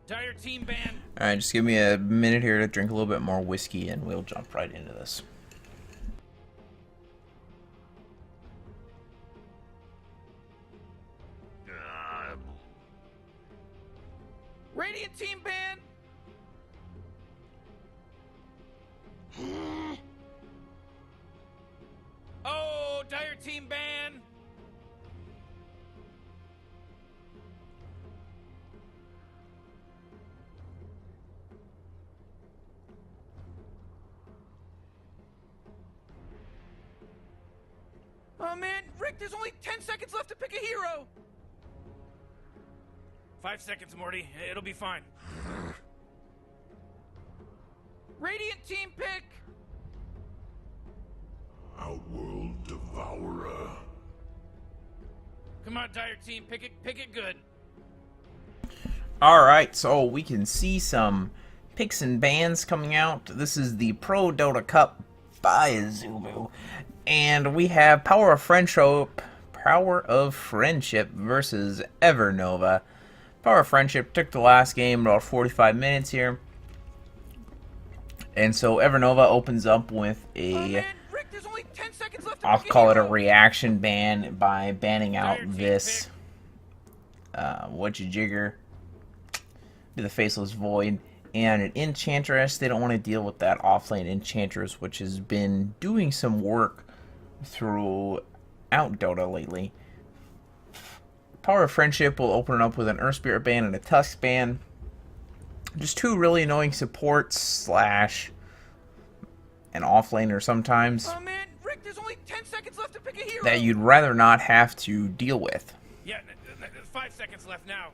Dire team ban. Alright, just give me a minute here to drink a little bit more whiskey and we'll jump right into this. Radiant team ban. Oh, Dire team ban. Oh man, Rick, there's only 10 seconds left to pick a hero. 5 seconds, Morty. It'll be fine. Radiant team pick. Outworld Devourer. Come on, Dire team, pick it good. Alright, so we can see some picks and bans coming out. This is the ProDotA Cup by Zubu. And we have Power of Friendship versus EverNova. Power of Friendship took the last game about 45 minutes here. And so EverNova opens up with a, Rick, there's only 10 seconds left to I'll pick a call it a hero. reaction ban by banning out Dire team this, whatcha-jigger, be the Faceless Void, and an Enchantress. They don't want to deal with that offlane Enchantress, which has been doing some work throughout Dota lately. Power of Friendship will open it up with an Earth Spirit ban and a Tusk ban. Just two really annoying supports slash an offlaner sometimes Oh man, Rick, there's only 10 seconds left to pick a hero. that you'd rather not have to deal with. Yeah, 5 seconds left now.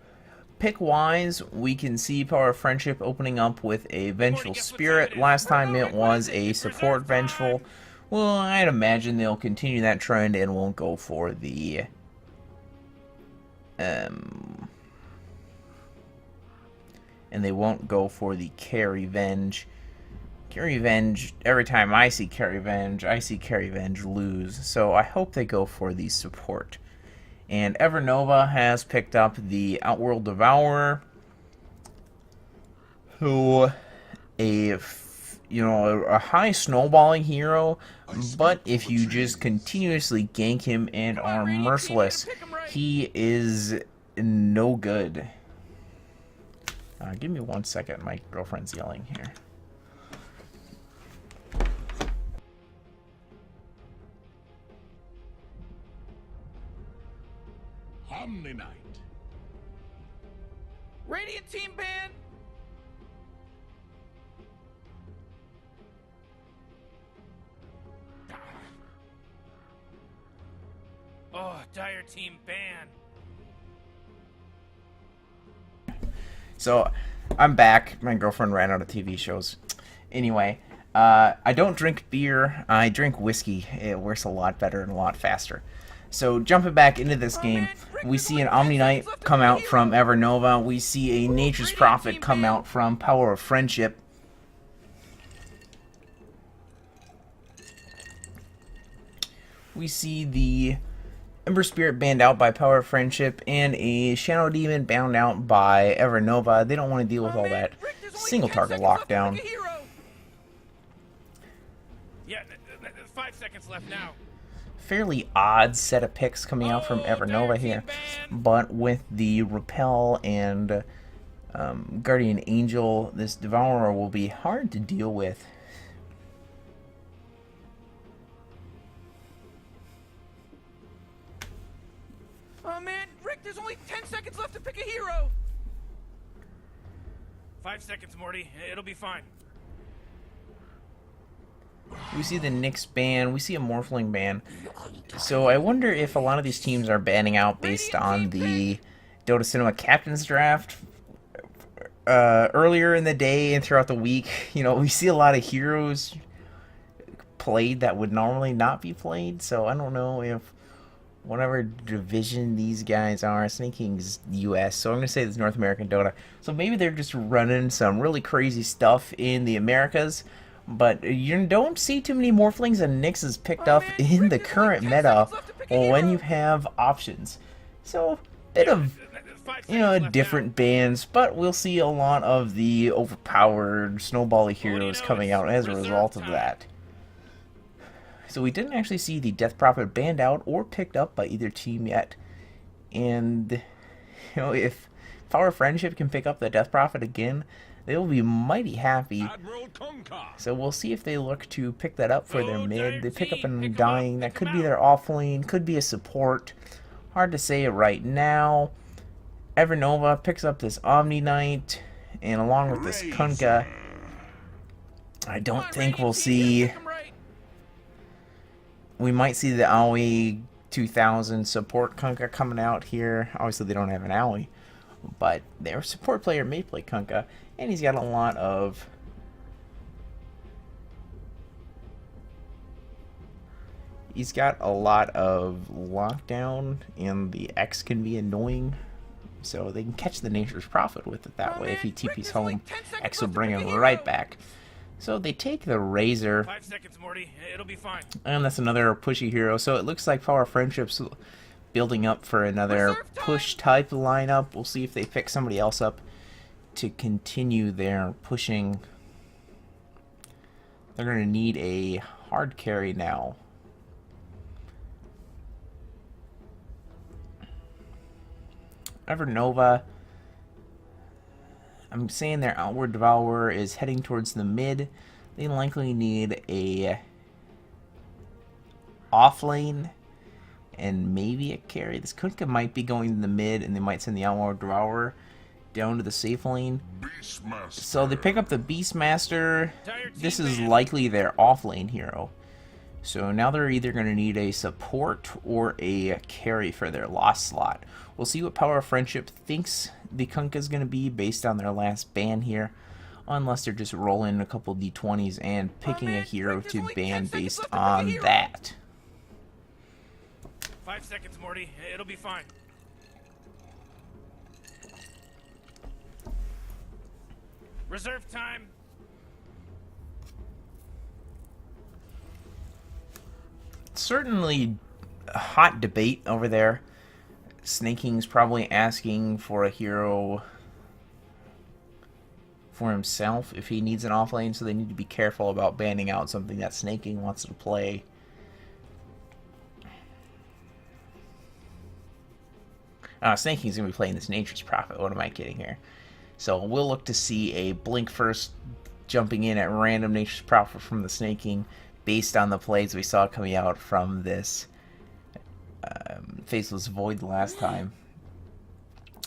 Pick-wise, we can see Power of Friendship opening up with a Vengeful guess what Spirit. time it is? Last time it Rick, was what is a it? support Reserve time. Vengeful. Well, I'd imagine they'll continue that trend and won't go for the and they won't go for the Carry Venge. Carry Venge, every time I see Carry Venge lose. So I hope they go for the support. And EverNova has picked up the Outworld Devourer, who a high snowballing hero, but if you just continuously gank him and Come on, are Radiant team, merciless, pick 'em right. he is no good. Give me 1 second, my girlfriend's yelling here. Omni Knight. Radiant team ban. Oh, Dire team ban. So, I'm back. My girlfriend ran out of TV shows. Anyway, I don't drink beer. I drink whiskey. It works a lot better and a lot faster. So, jumping back into this game, we see an Omni Knight come out from EverNova. We see a Nature's Prophet come out from Power of Friendship. We see the Ember Spirit banned out by Power of Friendship and a Shadow Demon bound out by EverNova. They don't want to deal with all that single target lockdown. Yeah, 5 seconds left now. Fairly odd set of picks coming out from EverNova here, but with the Repel and Guardian Angel, this Devourer will be hard to deal with. Oh man, Rick, there's only 10 seconds left to pick a hero. 5 seconds, Morty. It'll be fine. We see the Nyx ban, we see a Morphling ban. So I wonder if a lot of these teams are banning out based on the Dota Cinema Captain's Draft earlier in the day and throughout the week. You know, we see a lot of heroes played that would normally not be played, so I don't know if whatever division these guys are, Snake King's US, so I'm going to say it's North American Dota. So maybe they're just running some really crazy stuff in the Americas, but you don't see too many Morphlings and Nyxes picked up in the current meta when you have options. So, bit of different bands, but we'll see a lot of the overpowered snowbally heroes coming out as a result of that. So we didn't actually see the Death Prophet banned out or picked up by either team yet. And, if Power of Friendship can pick up the Death Prophet again, they will be mighty happy. So we'll see if they look to pick that up for their mid. They pick up an Undying. That could be their offlane, could be a support. Hard to say right now. EverNova picks up this Omni Knight, and along with this Kunkka, I don't think we'll see... We might see the Aoi 2000 support Kunkka coming out here. Obviously, they don't have an Aoi, but their support player may play Kunkka, and he's got a lot of... He's got a lot of lockdown, and the X can be annoying. So they can catch the Nature's Prophet with it that way. If he TP's home, X will bring him right back. So they take the Razor. 5 seconds, Morty. It'll be fine. And that's another pushy hero. So it looks like Power of Friendship's building up for another push type lineup. We'll see if they pick somebody else up to continue their pushing. They're going to need a hard carry now. EverNova, I'm saying their Outward Devourer is heading towards the mid. They likely need a offlane and maybe a carry. This Kunkka might be going to the mid, and they might send the Outward Devourer down to the safe lane. So they pick up the Beastmaster. This is likely their offlane hero. So now they're either going to need a support or a carry for their lost slot. We'll see what Power of Friendship thinks the Kunkka is going to be based on their last ban here. Unless they're just rolling a couple D20s and picking a hero to ban based on that. 5 seconds, Morty. It'll be fine. Reserve time. Certainly a hot debate over there. Snaking's probably asking for a hero for himself if he needs an offlane, so they need to be careful about banning out something that Snaking wants to play. Snaking's going to be playing this Nature's Prophet. What am I kidding here? So we'll look to see a Blink first jumping in at random Nature's Prophet from the Snaking based on the plays we saw coming out from this Faceless Void last time.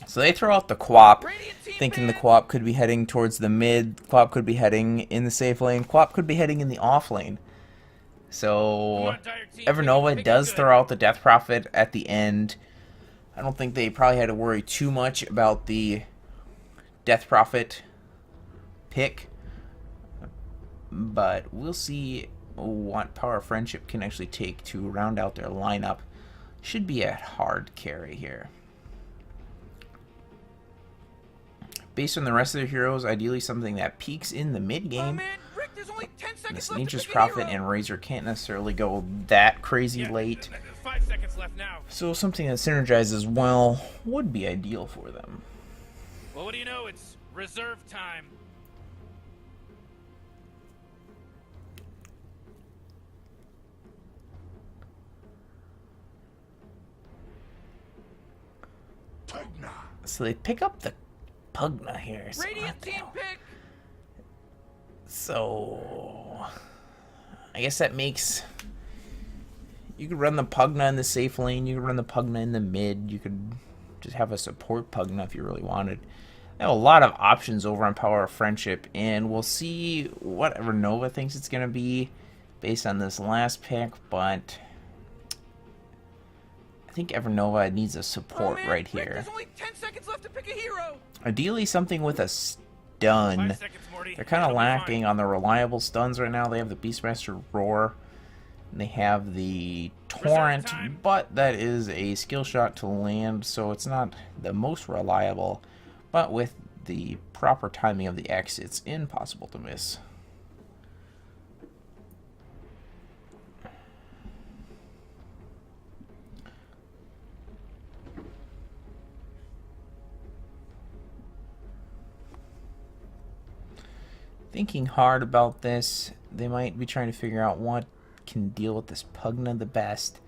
So they throw out the Quap, thinking the Quap could be heading towards the mid, Quap could be heading in the safe lane, Quap could be heading in the off lane. So EverNova does throw out the Death Prophet at the end. I don't think they probably had to worry too much about the Death Prophet pick, but we'll see what Power of Friendship can actually take to round out their lineup. Should be a hard carry here. Based on the rest of their heroes, ideally something that peaks in the mid game. This Nature's Prophet and Razor can't necessarily go that crazy late. 5 seconds left now. So something that synergizes well would be ideal for them. Well, what do you know? It's reserve time. So they pick up the Pugna here. Radiant team pick. So I guess that makes... You could run the Pugna in the safe lane. You could run the Pugna in the mid. You could just have a support Pugna if you really wanted. They have a lot of options over on Power of Friendship, and we'll see what EverNova thinks it's going to be based on this last pick, but I think EverNova needs a support right here. There's only 10 seconds left to pick a hero. Ideally something with a stun. 5 seconds, Morty. They're kind of It'll be lacking fine. on the reliable stuns right now. They have the Beastmaster Roar, and they have the Torrent, but that is a skill shot to land, so it's not the most reliable. But with the proper timing of the X, it's impossible to miss. thinking hard about this. They might be trying to figure out what can deal with this Pugna the best.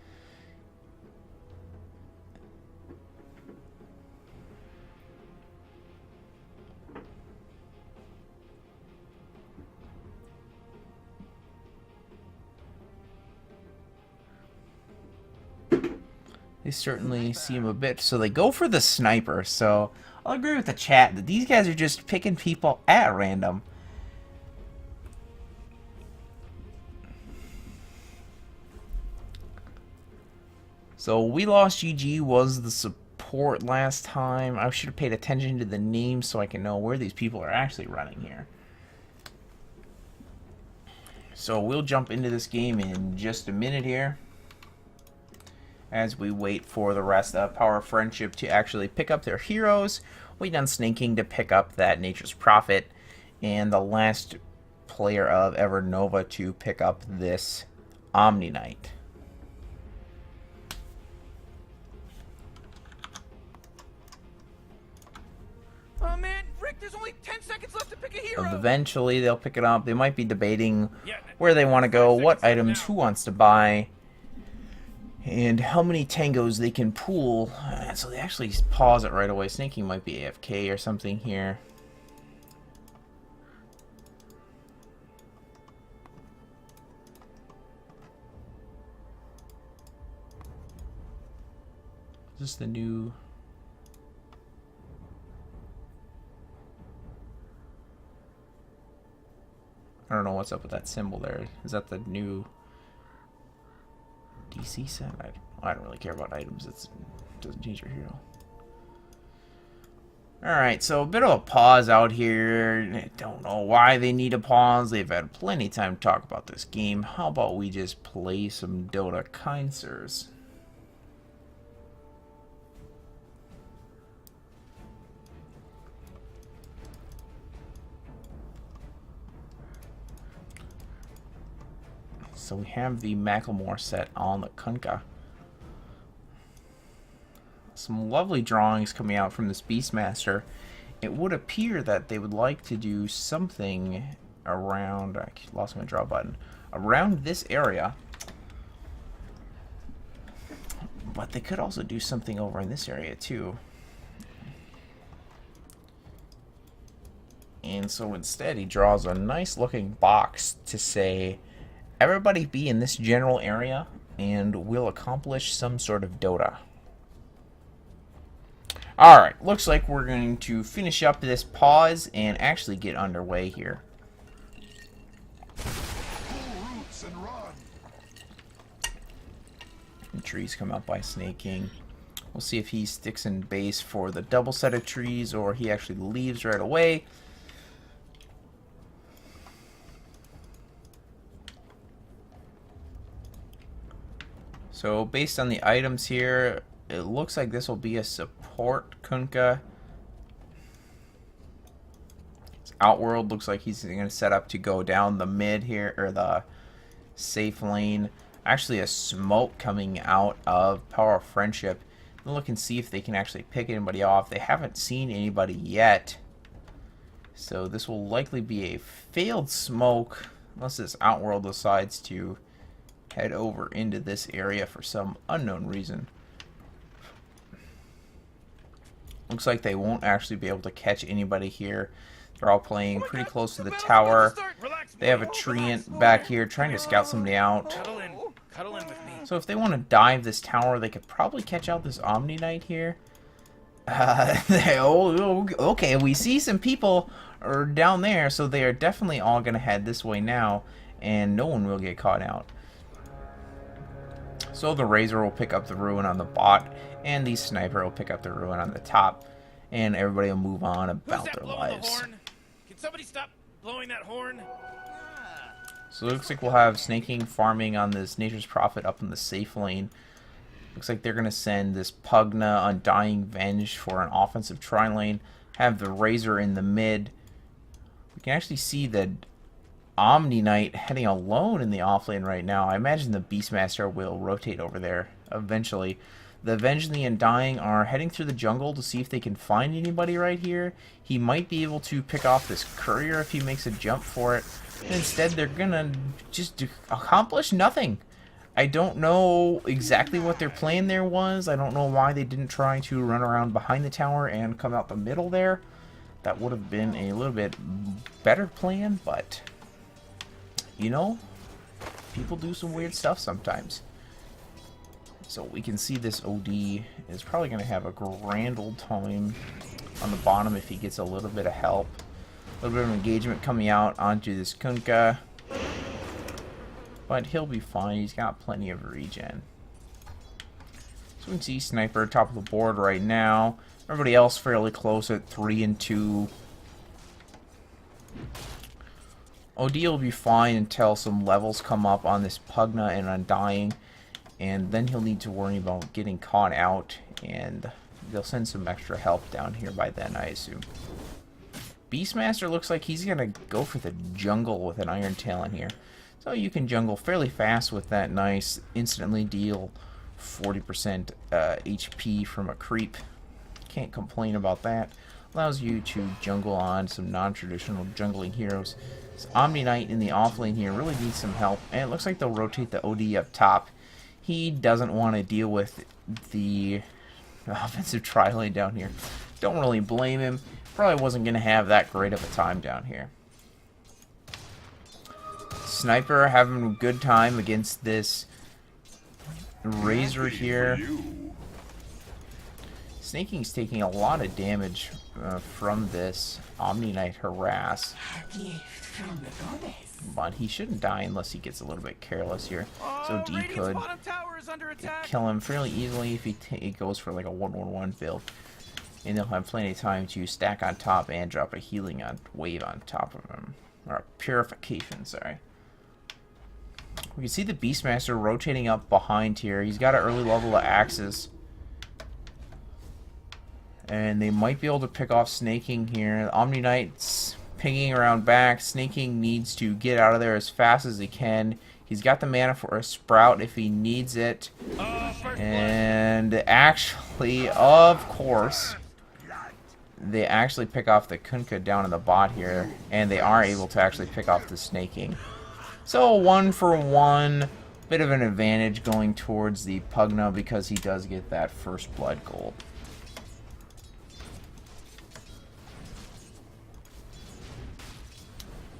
They certainly seem a bit, so they go for the sniper. So I'll agree with the chat that these guys are just picking people at random. So We Lost GG was the support last time. I should have paid attention to the names so I can know where these people are actually running here. So we'll jump into this game in just a minute here, as we wait for the rest of Power of Friendship to actually pick up their heroes. Wait on Snake King to pick up that Nature's Prophet, and the last player of EverNova to pick up this Omni Knight. Oh man, Rick, there's only 10 seconds left to pick a hero. Eventually they'll pick it up. They might be debating where they want to go, what items, who wants to buy, and how many tangos they can pool. So they actually pause it right away. Snake King might be AFK or something here. Is this the new... I don't know what's up with that symbol there. Is that the new DC set? I don't really care about items. It doesn't change your hero. Alright, so a bit of a pause out here. I don't know why they need a pause. They've had plenty of time to talk about this game. How about we just play some Dota, kind sirs? So we have the Macklemore set on the Kunkka. Some lovely drawings coming out from this Beastmaster. It would appear that they would like to do something around... I lost my draw button. Around this area. But they could also do something over in this area too. And so instead he draws a nice looking box to say... Everybody be in this general area, and we'll accomplish some sort of Dota. Alright, looks like we're going to finish up this pause and actually get underway here. And trees come out by Snake King. We'll see if he sticks in base for the double set of trees, or he actually leaves right away. So based on the items here, it looks like this will be a support Kunkka. Outworld looks like he's going to set up to go down the mid here, or the safe lane. Actually a smoke coming out of Power of Friendship. Look and see if they can actually pick anybody off. They haven't seen anybody yet. So this will likely be a failed smoke, unless this Outworld decides to head over into this area for some unknown reason. Looks like they won't actually be able to catch anybody here. They're all playing pretty close to the tower. They have a treant back here trying to scout somebody out. Cuddle in with me. So if they want to dive this tower, they could probably catch out this Omni Knight here. Okay, we see some people are down there, so they are definitely all going to head this way now, and no one will get caught out. So the Razor will pick up the Ruin on the bot, and the Sniper will pick up the Ruin on the top, and everybody will move on about their lives. Can somebody stop blowing that horn? So it looks like we'll have Snake King farming on this Nature's Prophet up in the safe lane. Looks like they're going to send this Pugna Undying Venge for an offensive tri-lane. Have the Razor in the mid. We can actually see the Omni Knight heading alone in the offlane right now. I imagine the Beastmaster will rotate over there eventually. The Avenged and the Undying are heading through the jungle to see if they can find anybody right here. He might be able to pick off this courier if he makes a jump for it. And instead, they're gonna just accomplish nothing. I don't know exactly what their plan there was. I don't know why they didn't try to run around behind the tower and come out the middle there. That would have been a little bit better plan, but, you know, people do some weird stuff sometimes. So we can see this OD is probably going to have a grand old time on the bottom if he gets a little bit of help. A little bit of engagement coming out onto this Kunkka. But he'll be fine. He's got plenty of regen. So we can see Sniper top of the board right now. Everybody else fairly close at 3 and 2. OD will be fine until some levels come up on this Pugna and Undying. And then he'll need to worry about getting caught out, and they'll send some extra help down here by then, I assume. Beastmaster looks like he's going to go for the jungle with an Iron Talon here. So you can jungle fairly fast with that nice, instantly deal 40% HP from a creep. Can't complain about that. Allows you to jungle on some non-traditional jungling heroes. This Omni Knight in the offlane here really needs some help, and it looks like they'll rotate the OD up top. He doesn't want to deal with the offensive tri-lane down here. Don't really blame him. Probably wasn't going to have that great of a time down here. Sniper having a good time against this Razor here. Snaking's taking a lot of damage from this Omni Knight harass. But he shouldn't die unless he gets a little bit careless here. So D could kill him fairly easily if he goes for like a 1-1-1 build. And they'll have plenty of time to stack on top and drop a healing wave on top of him. Or a purification, sorry. We can see the Beastmaster rotating up behind here. He's got an early level of axes. And they might be able to pick off Snaking here. Omni Knight's pinging around back. Snaking needs to get out of there as fast as he can. He's got the mana for a sprout if he needs it. And actually, of course, they actually pick off the Kunkka down in the bot here. And they are able to actually pick off the Snaking. So 1 for 1. Bit of an advantage going towards the Pugna because he does get that first blood gold.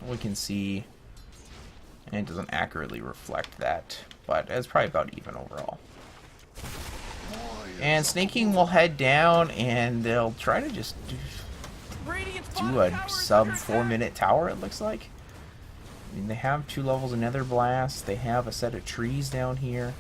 We can see, and it doesn't accurately reflect that, but it's probably about even overall. And Snaking will head down, and they'll try to just do a sub 4-minute tower, it looks like. I mean, they have 2 levels of Nether Blast, they have a set of trees down here,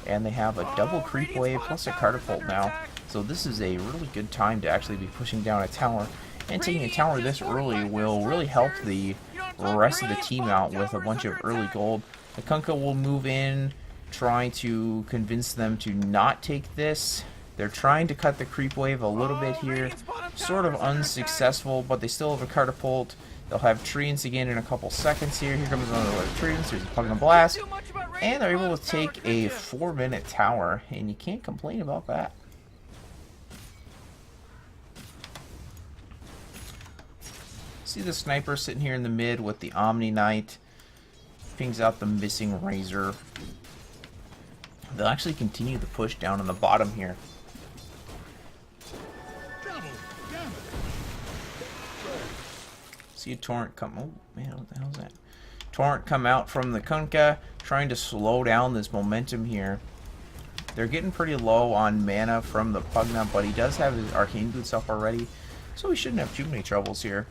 and they have a double creep wave plus a catapult now. So this is a really good time to actually be pushing down a tower. And taking a tower this early will really help the rest of the team out with a bunch of early gold. The Kunkka will move in, try to convince them to not take this. They're trying to cut the creep wave a little bit here. Sort of unsuccessful, but they still have a catapult. They'll have treants again in a couple seconds here. Here comes another one of the treants. There's a Pugna Blast. And they're able to take a 4-minute tower, and you can't complain about that. See the Sniper sitting here in the mid with the Omni Knight. Pings out the missing Razor. They'll actually continue the push down on the bottom here. See a Torrent come... Oh, man, what the hell is that? Torrent come out from the Kunkka, trying to slow down this momentum here. They're getting pretty low on mana from the Pugna, but he does have his Arcane Boots up already, so he shouldn't have too many troubles here.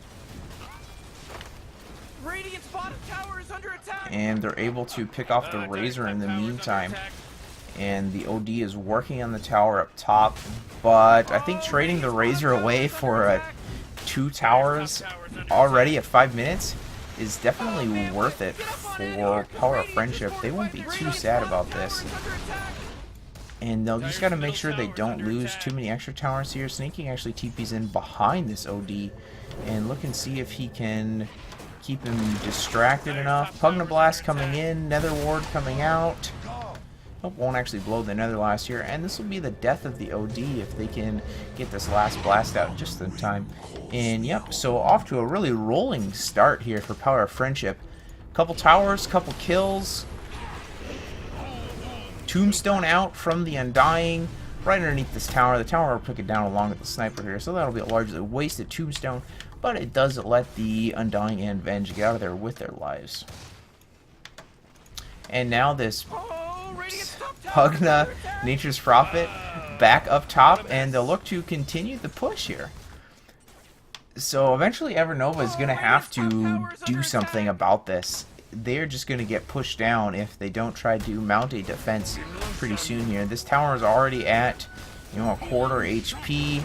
And they're able to pick off the Razor in the meantime. And the OD is working on the tower up top. But I think trading the Razor away for 2 towers already at 5 minutes is definitely worth it for Power of Friendship. They won't be too sad about this. And they'll just got to make sure they don't lose too many extra towers here. Snaking actually TP's in behind this OD. And look and see if he can keep him distracted enough. Pugna Blast coming in, Nether Ward coming out. Oh, won't actually blow the nether last here, and this will be the death of the OD if they can get this last blast out just in time. And yep, so off to a really rolling start here for Power of Friendship. Couple towers, couple kills. Tombstone out from the Undying, right underneath this tower. The tower will pick it down along with the sniper here, so that'll be a largely wasted tombstone, but it does let the Undying and Venge get out of there with their lives. And now this Pugna, Nature's Prophet, back up top, and they'll look to continue the push here. So eventually EverNova is going to have to do something about this. They're just going to get pushed down if they don't try to mount a defense pretty soon here. This tower is already at, you know, a quarter HP.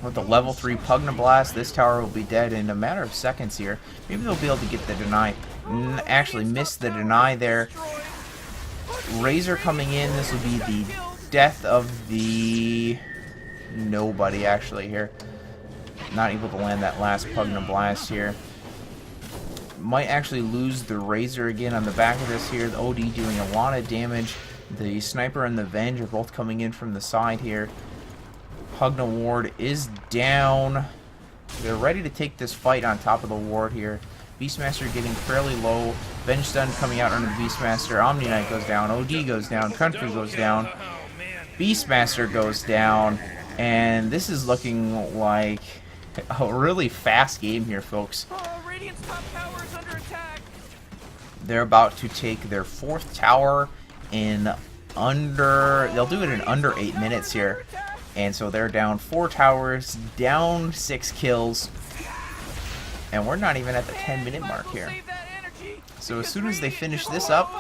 With the level 3 Pugna Blast, this tower will be dead in a matter of seconds here. Maybe they'll be able to get the deny. Actually missed the deny there. Razor coming in. This will be the death of the nobody actually here. Not able to land that last Pugna Blast here. Might actually lose the Razor again on the back of this here. The OD doing a lot of damage. The Sniper and the Venge are both coming in from the side here. Pugna Ward is down. They're ready to take this fight on top of the ward here. Beastmaster getting fairly low. Venge Stun coming out under the Beastmaster. Omni Knight goes down. OD goes down. Country goes down. Beastmaster goes down. And this is looking like a really fast game here, folks. They're about to take their 4th tower in they'll do it in under 8 minutes here. And so they're down 4 towers, down 6 kills, and we're not even at the 10-minute mark here. So as soon as they finish this up,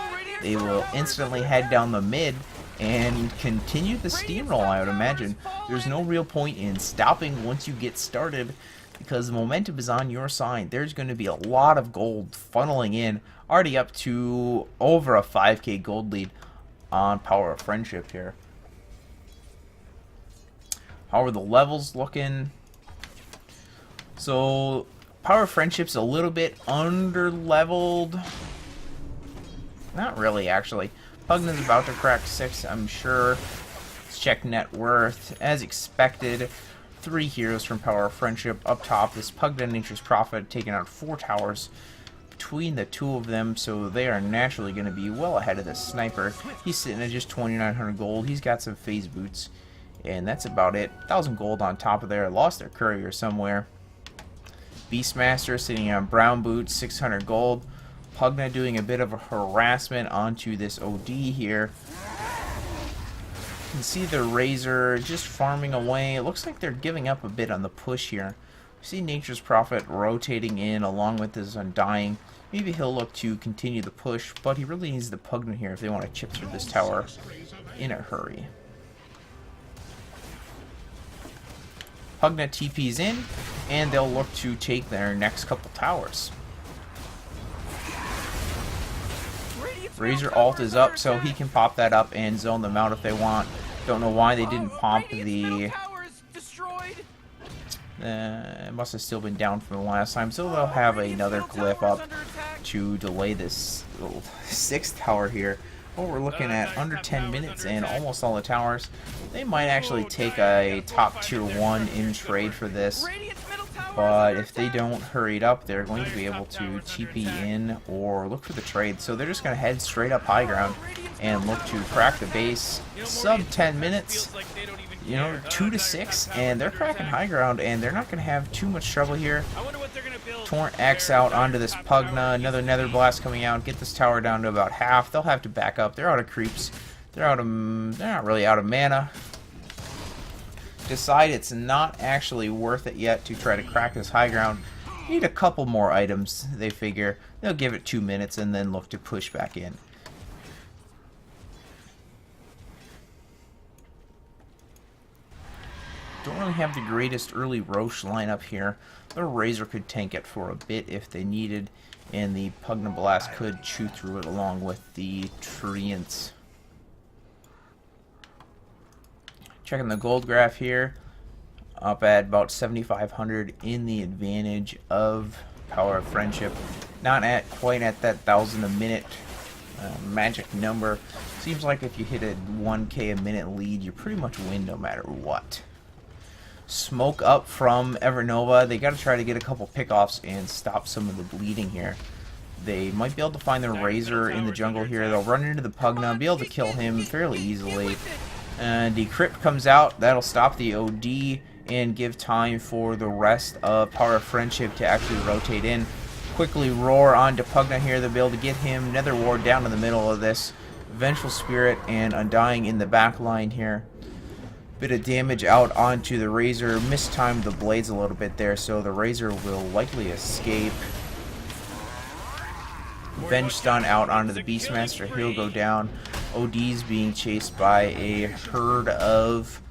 they will instantly head down the mid and continue the steamroll, I would imagine. There's no real point in stopping once you get started, because the momentum is on your side. There's going to be a lot of gold funneling in, already up to over a 5k gold lead on Power of Friendship here. How are the levels looking? So Power of Friendship's a little bit under leveled. Not really, actually. Pugna's about to crack 6, I'm sure. Let's check net worth. As expected, 3 heroes from Power of Friendship up top. This Pugna, Nature's Prophet, taking out 4 towers between the 2 of them, so they are naturally going to be well ahead of the Sniper. He's sitting at just 2,900 gold. He's got some phase boots, and that's about it. 1,000 gold on top of there. Lost their courier somewhere. Beastmaster sitting on brown boots, 600 gold. Pugna doing a bit of a harassment onto this OD here. You can see the Razor just farming away. It looks like they're giving up a bit on the push here. You see Nature's Prophet rotating in along with his Undying. Maybe he'll look to continue the push, but he really needs the Pugna here if they want to chip through this tower in a hurry. Pugna TP's in, and they'll look to take their next couple towers. Razor ult is up, so he can pop that up and zone them out if they want. Don't know why they didn't pump the... it must have still been down from the last time, so they'll have another glyph up to delay this 6th tower here. Well, we're looking at under 10 minutes and almost all the towers. They might actually take a top tier 1 in trade for this, but if they don't hurry it up, they're going to be able to TP in or look for the trade. So they're just going to head straight up high ground and look to crack the base. Sub 10 minutes, you know, 2 to 6, and they're cracking high ground, and they're not going to have too much trouble here. Torrent X out onto this Pugna, another Nether Blast coming out, get this tower down to about half. They'll have to back up. They're out of creeps. They're not really out of mana. Decide it's not actually worth it yet to try to crack this high ground. Need a couple more items, they figure. They'll give it 2 minutes and then look to push back in. Don't really have the greatest early Roche lineup here. The Razor could tank it for a bit if they needed, and the Pugna Blast could chew through it along with the Treants. Checking the gold graph here, up at about 7,500 in the advantage of Power of Friendship. Not at quite at that 1,000 a minute magic number. Seems like if you hit a 1k a minute lead, you pretty much win no matter what. Smoke up from EverNova. They got to try to get a couple pickoffs and stop some of the bleeding here. They might be able to find the Razor in the jungle here. They'll run into the Pugna, be able to kill him fairly easily. Decrypt comes out. That'll stop the OD and give time for the rest of Power of Friendship to actually rotate in. Quickly roar onto Pugna here. They'll be able to get him. Nether Ward down in the middle of this. Vengeful Spirit and Undying in the back line here. Bit of damage out onto the Razor. Mistimed the blades a little bit there, so the Razor will likely escape. Venge stun out onto the Beastmaster. He'll go down. OD's being chased by a herd of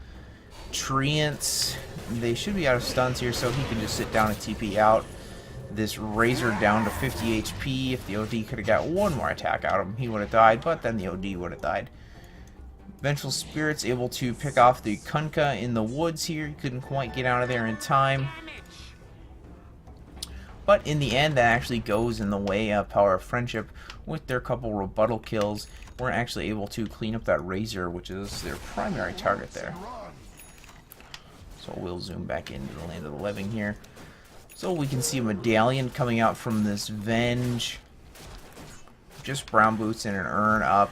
Treants. They should be out of stuns here, so he can just sit down and TP out. This Razor down to 50 HP. If the OD could have got one more attack out of him, he would have died, but then the OD would have died. Vengeful Spirit's able to pick off the Kunkka in the woods here. He couldn't quite get out of there in time. But in the end, that actually goes in the way of Power of Friendship. With their couple rebuttal kills, we're actually able to clean up that Razor, which is their primary target there. So we'll zoom back into the Land of the Living here. So we can see a medallion coming out from this Venge. Just brown boots and an urn up.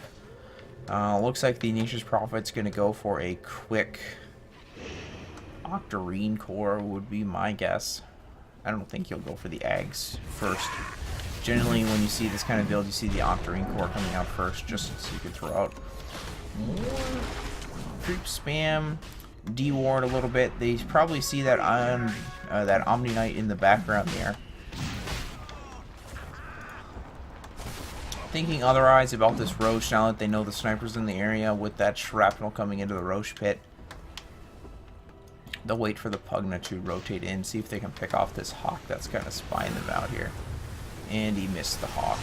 Looks like the Nature's Prophet's going to go for a quick Octarine core would be my guess. I don't think he'll go for the Ags first. Generally, when you see this kind of build, you see the Octarine core coming out first, just so you can throw out more creep spam, D-ward a little bit. They probably see that on that Omni Knight in the background there. Thinking otherwise about this Roche now that they know the sniper's in the area with that shrapnel coming into the Roche pit. They'll wait for the Pugna to rotate in, see if they can pick off this Hawk that's kind of spying them out here. And he missed the Hawk.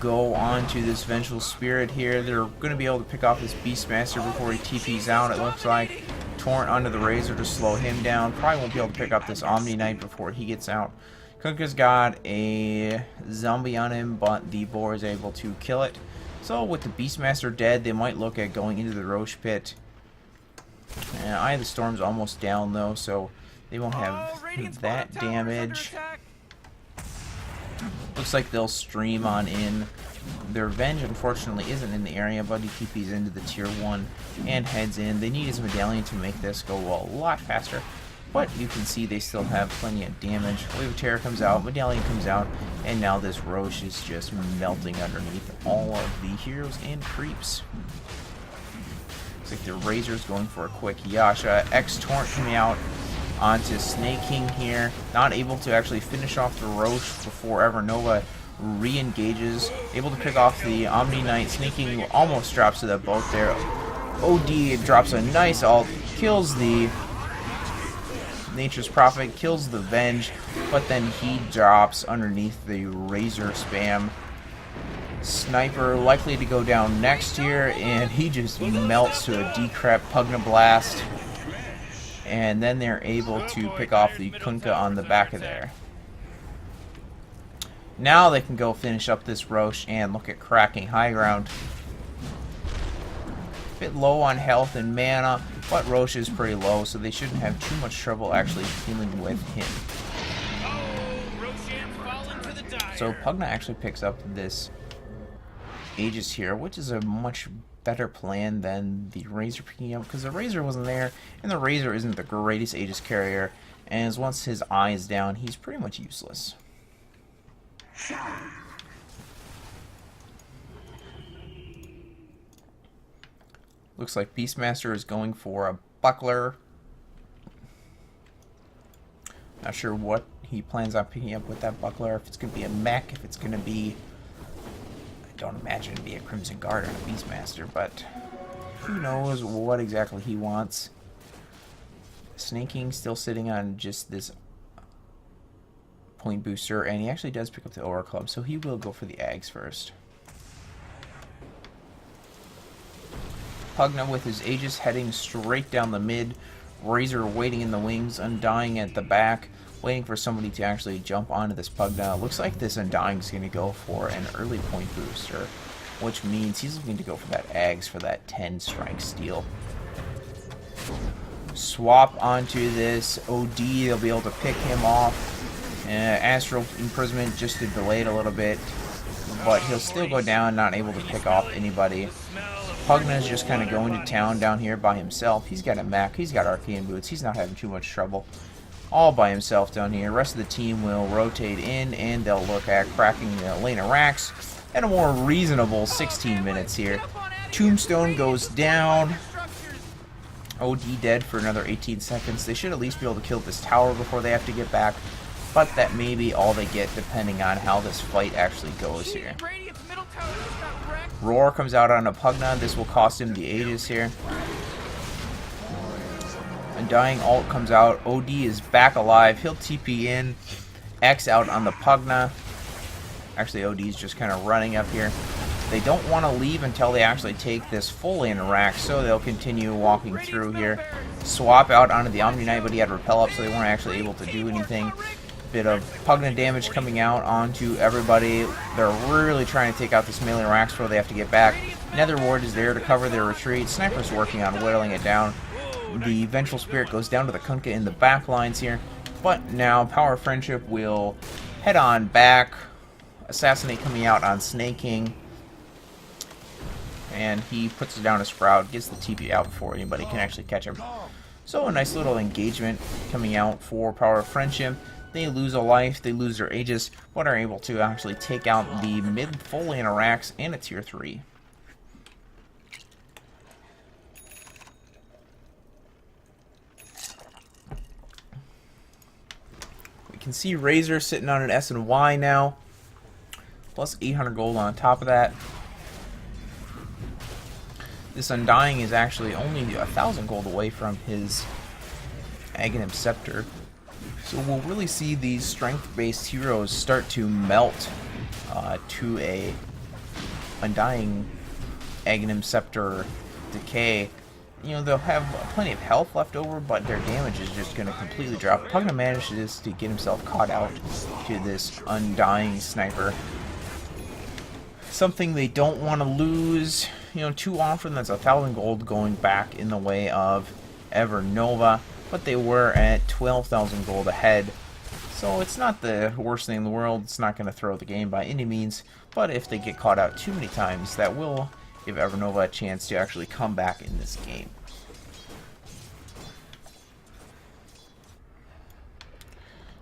Go on to this Vengeful Spirit here. They're going to be able to pick off this Beastmaster before he TP's out, it looks like. Torrent onto the Razor to slow him down. Probably won't be able to pick up this Omni Knight before he gets out. Kunkka's got a zombie on him, but the boar is able to kill it. So with the Beastmaster dead, they might look at going into the Roche pit. Eye of the Storm's almost down though, so they won't have that damage. Looks like they'll stream on in. Their Venge unfortunately isn't in the area, but he TP's into the tier 1 and heads in. They need his medallion to make this go a lot faster. But you can see they still have plenty of damage. Wave of Terror comes out, Medallion comes out, and now this Roche is just melting underneath all of the heroes and creeps. Looks like the Razor's going for a quick Yasha. X-Torrent coming out onto Snake King here. Not able to actually finish off the Roche before EverNova re-engages. Able to pick off the Omni Knight. Snake King almost drops to the boat there. OD drops a nice ult, kills the Nature's Prophet, kills the Venge, but then he drops underneath the Razor spam. Sniper likely to go down next here, and he just melts to a decrep Pugna Blast. And then they're able to pick off the Kunkka on the back of there. Now they can go finish up this Roche and look at cracking high ground. Bit low on health and mana, but Roche is pretty low, so they shouldn't have too much trouble actually dealing with him. So Pugna actually picks up this Aegis here, which is a much better plan than the Razor picking up, because the Razor wasn't there, and the Razor isn't the greatest Aegis carrier, and once his eye is down, he's pretty much useless. Looks like Beastmaster is going for a buckler. Not sure what he plans on picking up with that buckler. If it's going to be a mech, if it's going to be... I don't imagine it to be a Crimson Guard or a Beastmaster, but who knows what exactly he wants. Snake King still sitting on just this point booster, and he actually does pick up the Aura Club, so he will go for the Ags first. Pugna with his Aegis heading straight down the mid. Razor waiting in the wings, Undying at the back. waiting for somebody to actually jump onto this Pugna. Looks like this Undying's going to go for an early point booster, which means he's looking to go for that Ags for that 10 strike steal. Swap onto this OD, they'll be able to pick him off. Astral Imprisonment just to delay it a little bit, but he'll still go down, not able to pick off anybody. Pugna's just kind of going to town down here by himself. He's got a mech, he's got Arcane Boots, he's not having too much trouble. All by himself down here. The rest of the team will rotate in, and they'll look at cracking the lane of racks at a more reasonable 16 minutes here. Tombstone goes down. OD dead for another 18 seconds. They should at least be able to kill this tower before they have to get back, but that may be all they get depending on how this fight actually goes here. Roar comes out on a Pugna. This will cost him the Aegis here. Undying ult comes out. OD is back alive. He'll TP in. X out on the Pugna. Actually, OD is just kind of running up here. They don't want to leave until they actually take this full lane of rack, so they'll continue walking through here. Swap out onto the Omni Knight, but he had repel up, so they weren't actually able to do anything. Bit of Pugna damage coming out onto everybody. They're really trying to take out this melee racks before they have to get back. Nether Ward is there to cover their retreat. Sniper's working on whittling it down. The Vengeful Spirit goes down to the Kunkka in the back lines here, but now Power of Friendship will head on back. Assassinate coming out on Snake King, and he puts it down a Sprout, gets the TP out before anybody can actually catch him. So a nice little engagement coming out for Power of Friendship. They lose a life, they lose their Aegis, but are able to actually take out the mid full lane of racks and a tier 3. We can see Razor sitting on an S and Y now, plus 800 gold on top of that. This Undying is actually only 1,000 gold away from his Aghanim Scepter. So we'll really see these strength-based heroes start to melt to a Undying Aghanim Scepter decay. You know, they'll have plenty of health left over, but their damage is just going to completely drop. Pugna manages to get himself caught out to this Undying Sniper. Something they don't want to lose, you know, too often. That's 1,000 gold going back in the way of EverNova, but they were at 12,000 gold ahead, so it's not the worst thing in the world. It's not going to throw the game by any means, but if they get caught out too many times, that will give EverNova a chance to actually come back in this game.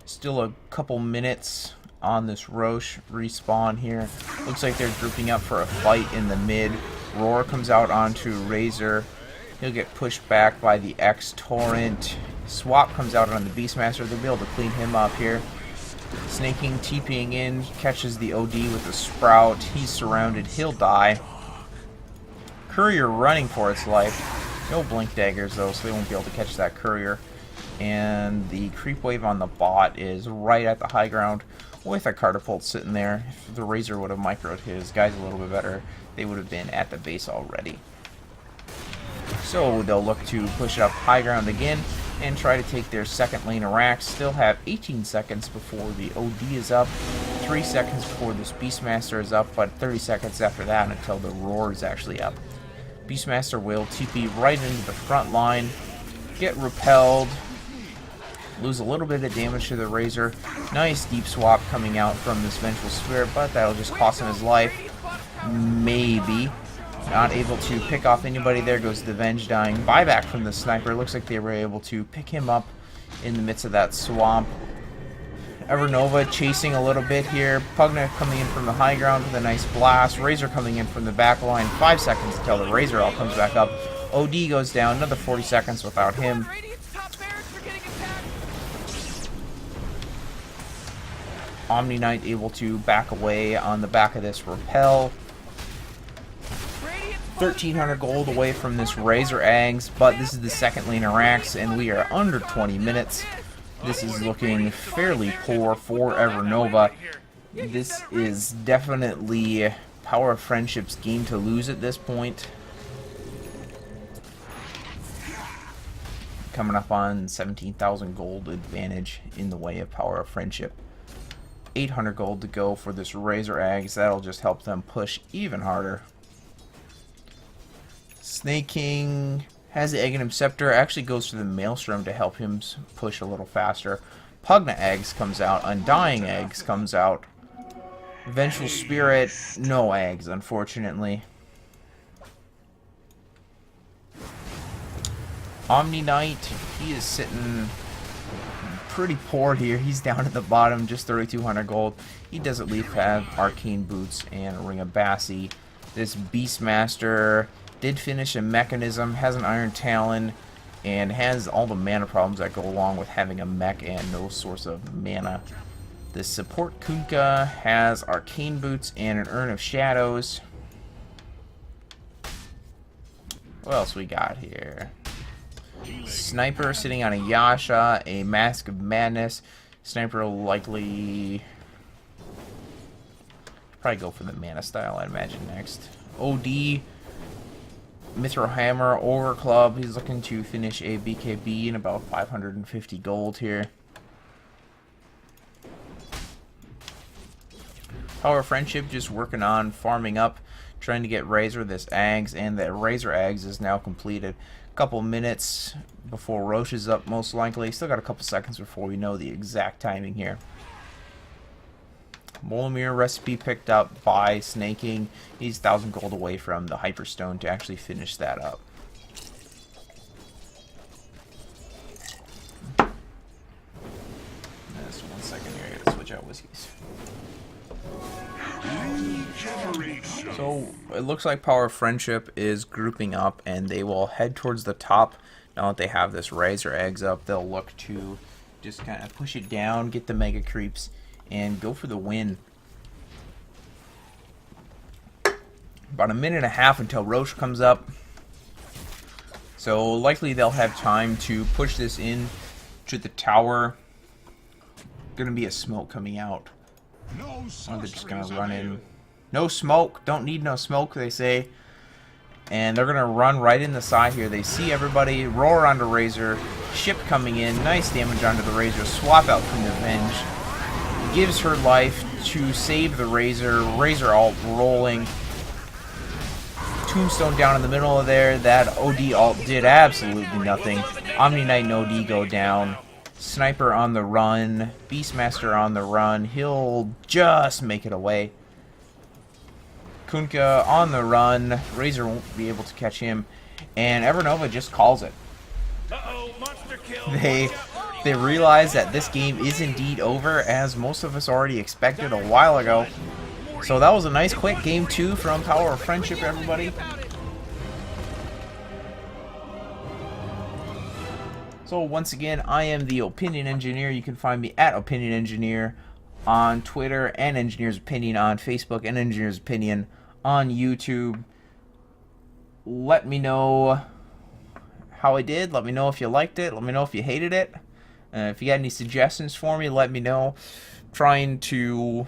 Still a couple minutes on this Roche respawn here. Looks like they're grouping up for a fight in the mid. Roar comes out onto Razor. He'll get pushed back by the X-Torrent. Swap comes out on the Beastmaster. They'll be able to clean him up here. Snake King TPing in, catches the OD with the Sprout. He's surrounded. He'll die. Courier running for its life. No Blink Daggers though, so they won't be able to catch that Courier. And the creep wave on the bot is right at the high ground with a Catapult sitting there. If the Razor would have microed his guys a little bit better, they would have been at the base already. So they'll look to push it up high ground again and try to take their second lane of racks. Still have 18 seconds before the OD is up, 3 seconds before this Beastmaster is up, but 30 seconds after that until the Roar is actually up. Beastmaster will TP right into the front line, get repelled, lose a little bit of damage to the Razor. Nice deep swap coming out from this Vengeful Spirit, but that'll just cost him his life. Maybe. Not able to pick off anybody. There goes the Venge dying. Buyback from the Sniper. Looks like they were able to pick him up in the midst of that swamp. EverNova chasing a little bit here. Pugna coming in from the high ground with a nice blast. Razor coming in from the back line. 5 seconds until the Razor all comes back up. OD goes down. Another 40 seconds without him. Omni Knight able to back away on the back of this Repel. 1,300 gold away from this Razor Ags, but this is the second lane of racks, and we are under 20 minutes. This is looking fairly poor for EverNova. This is definitely Power of Friendship's game to lose at this point. coming up on 17,000 gold advantage in the way of Power of Friendship. 800 gold to go for this Razor Eggs. That'll just help them push even harder. Snake King has the Aghanim Scepter. Actually goes to the Maelstrom to help him push a little faster. Pugna Eggs comes out. Undying Eggs comes out. Vengeful Spirit, no eggs, unfortunately. Omni Knight, he is sitting pretty poor here. He's down at the bottom, just 3,200 gold. He does at least have Arcane Boots and a Ring of Bassi. This Beastmaster did finish a Mechanism, has an Iron Talon, and has all the mana problems that go along with having a mech and no source of mana. The support Kunkka has Arcane Boots and an Urn of Shadows. What else we got here? Sniper sitting on a Yasha, a Mask of Madness. Sniper will likely probably go for the mana style, I'd imagine, next. OD, Mithril Hammer, Ogre Club. He's looking to finish a BKB in about 550 gold here. Power of Friendship just working on farming up, trying to get Razor this Eggs, and the Razor Eggs is now completed. Couple minutes before Roche is up, most likely. Still got a couple seconds before we know the exact timing here. Molomir recipe picked up by Snaking. He's 1,000 gold away from the Hyperstone to actually finish that up. Just 1 second here. I gotta switch out whiskeys. So it looks like Power of Friendship is grouping up, and they will head towards the top. Now that they have this Razor Eggs up, they'll look to just kind of push it down, get the Mega Creeps, and go for the win. About a minute and a half until Roche comes up. So likely they'll have time to push this in to the tower. Gonna be a smoke coming out. They're just gonna run in. No smoke. Don't need no smoke, they say. And they're gonna run right in the side here. They see everybody. Roar onto Razor. Ship coming in. Nice damage onto the Razor. Swap out from the Venge. Gives her life to save the Razor. Razor alt rolling. Tombstone down in the middle of there. That OD alt did absolutely nothing. Omni Knight and OD go down. Sniper on the run. Beastmaster on the run. He'll just make it away. Kunkka on the run. Razor won't be able to catch him. And EverNova just calls it. Monster kill. They realize that this game is indeed over, as most of us already expected a while ago. So that was a nice quick game 2 from Power of Friendship, everybody. So once again, I am the Opinion Engineer. You can find me at Opinion Engineer on Twitter, and Engineer's Opinion on Facebook, and Engineer's Opinion on YouTube. Let me know how I did. Let me know if you liked it. Let me know if you hated it. If you got any suggestions for me, let me know. Trying to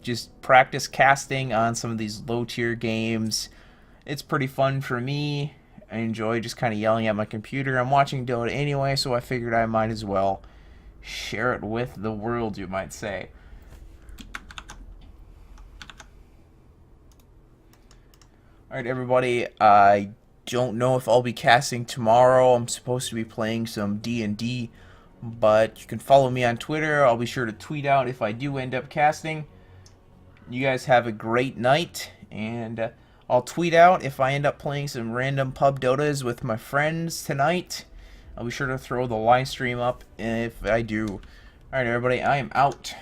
just practice casting on some of these low-tier games. It's pretty fun for me. I enjoy just kind of yelling at my computer. I'm watching Dota anyway, so I figured I might as well share it with the world, you might say. Alright, everybody, I don't know if I'll be casting tomorrow. I'm supposed to be playing some D&D, but you can follow me on Twitter. I'll be sure to tweet out if I do end up casting. You guys have a great night, and I'll tweet out if I end up playing some random pub Dotas with my friends tonight. I'll be sure to throw the live stream up if I do. Alright, everybody, I am out.